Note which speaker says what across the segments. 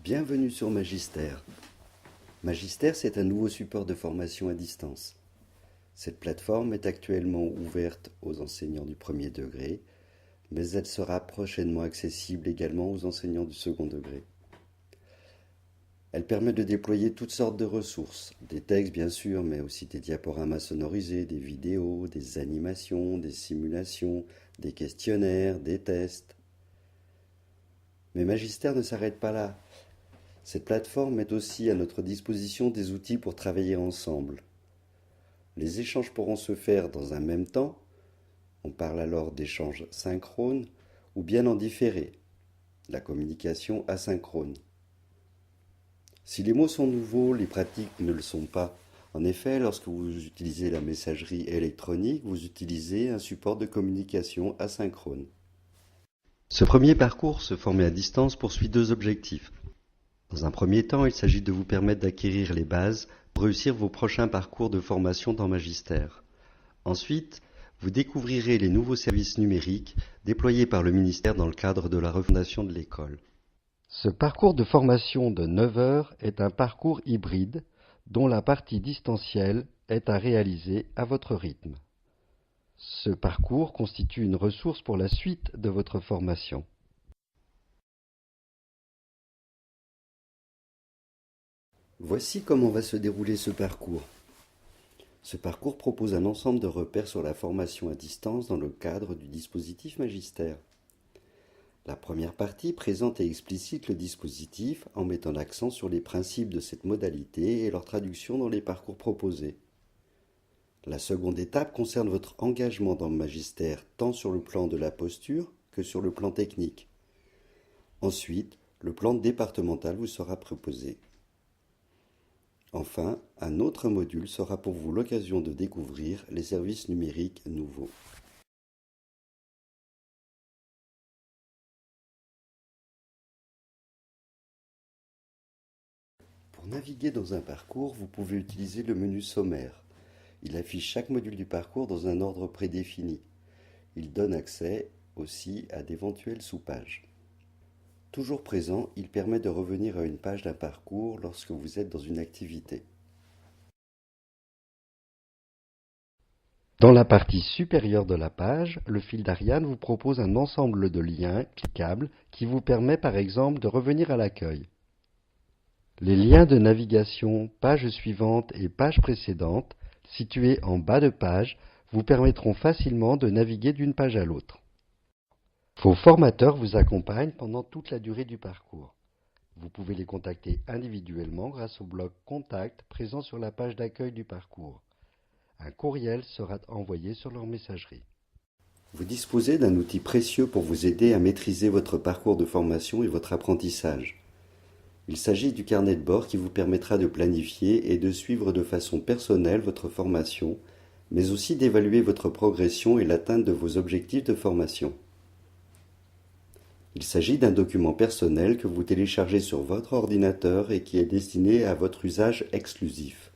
Speaker 1: Bienvenue sur Magister. Magister, c'est un nouveau support de formation à distance. Cette plateforme est actuellement ouverte aux enseignants du premier degré, mais elle sera prochainement accessible également aux enseignants du second degré. Elle permet de déployer toutes sortes de ressources, des textes bien sûr, mais aussi des diaporamas sonorisés, des vidéos, des animations, des simulations, des questionnaires, des tests. Mais Magister ne s'arrête pas là. Cette plateforme met aussi à notre disposition des outils pour travailler ensemble. Les échanges pourront se faire dans un même temps, on parle alors d'échanges synchrones, ou bien en différé, la communication asynchrone. Si les mots sont nouveaux, les pratiques ne le sont pas. En effet, lorsque vous utilisez la messagerie électronique, vous utilisez un support de communication asynchrone. Ce premier parcours, se former à distance, poursuit deux objectifs. Dans un premier temps, il s'agit de vous permettre d'acquérir les bases pour réussir vos prochains parcours de formation dans Magister. Ensuite, vous découvrirez les nouveaux services numériques déployés par le ministère dans le cadre de la refondation de l'école. Ce parcours de formation de 9 heures est un parcours hybride dont la partie distancielle est à réaliser à votre rythme. Ce parcours constitue une ressource pour la suite de votre formation. Voici comment va se dérouler ce parcours. Ce parcours propose un ensemble de repères sur la formation à distance dans le cadre du dispositif Magister. La première partie présente et explicite le dispositif en mettant l'accent sur les principes de cette modalité et leur traduction dans les parcours proposés. La seconde étape concerne votre engagement dans le Magister tant sur le plan de la posture que sur le plan technique. Ensuite, le plan départemental vous sera proposé. Enfin, un autre module sera pour vous l'occasion de découvrir les services numériques nouveaux. Pour naviguer dans un parcours, vous pouvez utiliser le menu sommaire. Il affiche chaque module du parcours dans un ordre prédéfini. Il donne accès aussi à d'éventuelles sous-pages. Toujours présent, il permet de revenir à une page d'un parcours lorsque vous êtes dans une activité. Dans la partie supérieure de la page, le fil d'Ariane vous propose un ensemble de liens cliquables qui vous permet par exemple de revenir à l'accueil. Les liens de navigation page suivante et page précédente, situés en bas de page, vous permettront facilement de naviguer d'une page à l'autre. Vos formateurs vous accompagnent pendant toute la durée du parcours. Vous pouvez les contacter individuellement grâce au bloc Contact présent sur la page d'accueil du parcours. Un courriel sera envoyé sur leur messagerie. Vous disposez d'un outil précieux pour vous aider à maîtriser votre parcours de formation et votre apprentissage. Il s'agit du carnet de bord qui vous permettra de planifier et de suivre de façon personnelle votre formation, mais aussi d'évaluer votre progression et l'atteinte de vos objectifs de formation. Il s'agit d'un document personnel que vous téléchargez sur votre ordinateur et qui est destiné à votre usage exclusif.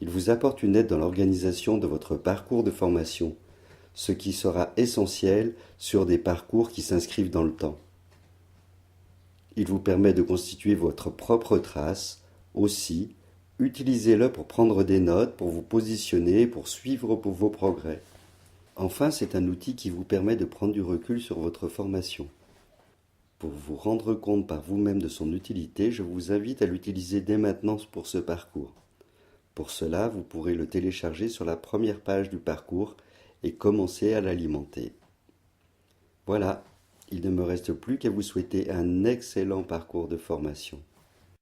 Speaker 1: Il vous apporte une aide dans l'organisation de votre parcours de formation, ce qui sera essentiel sur des parcours qui s'inscrivent dans le temps. Il vous permet de constituer votre propre trace. Aussi, utilisez-le pour prendre des notes, pour vous positionner, pour suivre vos progrès. Enfin, c'est un outil qui vous permet de prendre du recul sur votre formation. Pour vous rendre compte par vous-même de son utilité, je vous invite à l'utiliser dès maintenant pour ce parcours. Pour cela, vous pourrez le télécharger sur la première page du parcours et commencer à l'alimenter. Voilà, il ne me reste plus qu'à vous souhaiter un excellent parcours de formation.